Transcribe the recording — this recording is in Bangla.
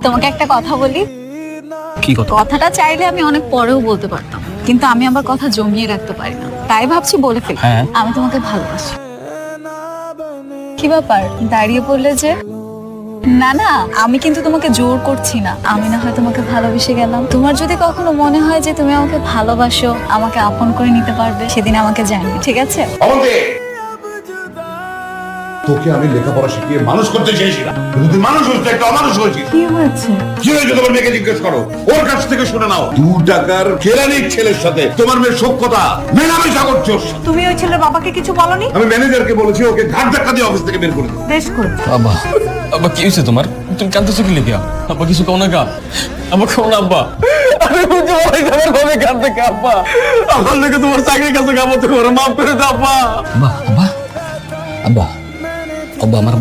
তোমাকে একটা কথা বলি। কি কথা? কথাটা চাইলে আমি অনেক পরেও বলতে পারতাম, কিন্তু আমি আমার কথা জমিয়ে রাখতে পারি না, তাই ভাবছি বলে ফেলি। হ্যাঁ। আমি তোমাকে ভালোবাসি। কি ব্যাপার, দাঁড়িয়ে পড়লে যে? না না, আমি কিন্তু তোমাকে জোর করছি না। আমি না হয় তোমাকে ভালোবেসে গেলাম। তোমার যদি কখনো মনে হয় যে তুমি আমাকে ভালোবাসো, আমাকে আপন করে নিতে পারবে, সেদিন আমাকে জানিও, ঠিক আছে? তোকে আমি লেখাপড়া শিখিয়ে মানুষ করতে চেয়েছিলাম, কিন্তু তুই মানুষ হচ্ছে একটা অমানুষ হয়েছিস। কি হয়েছে? কি হয়েছে তোমার মেয়েকে জিজ্ঞেস করো, ওর কাছ থেকে শুনে নাও। 2 টাকার কেরানির ছেলের সাথে তোমার মেয়ের সখ্যতা, মেলামেশা করছোস। তুমি ওই ছেলের বাবাকে কিছু বলনি? আমি ম্যানেজারকে বলেছি ওকে ঘাট ধাক্কা দিয়ে অফিস থেকে বের করে দিতে। বেশ করেছো। আব্বা, আব্বা কি হয়েছে তোমার? তুমি কাঁদতেছো কি লেগে? আব্বা কিছু কও না গা? আব্বা কও না আব্বা। আমি বুঝতে পারি তোমার ভাবে কাঁদতে কা আব্বা। আমার লেগে তোমার চাকরির কাছে কামতে করে মাফ করে দাও আব্বা। আব্বা, আব্বা, আব্বা, আব্বা আমার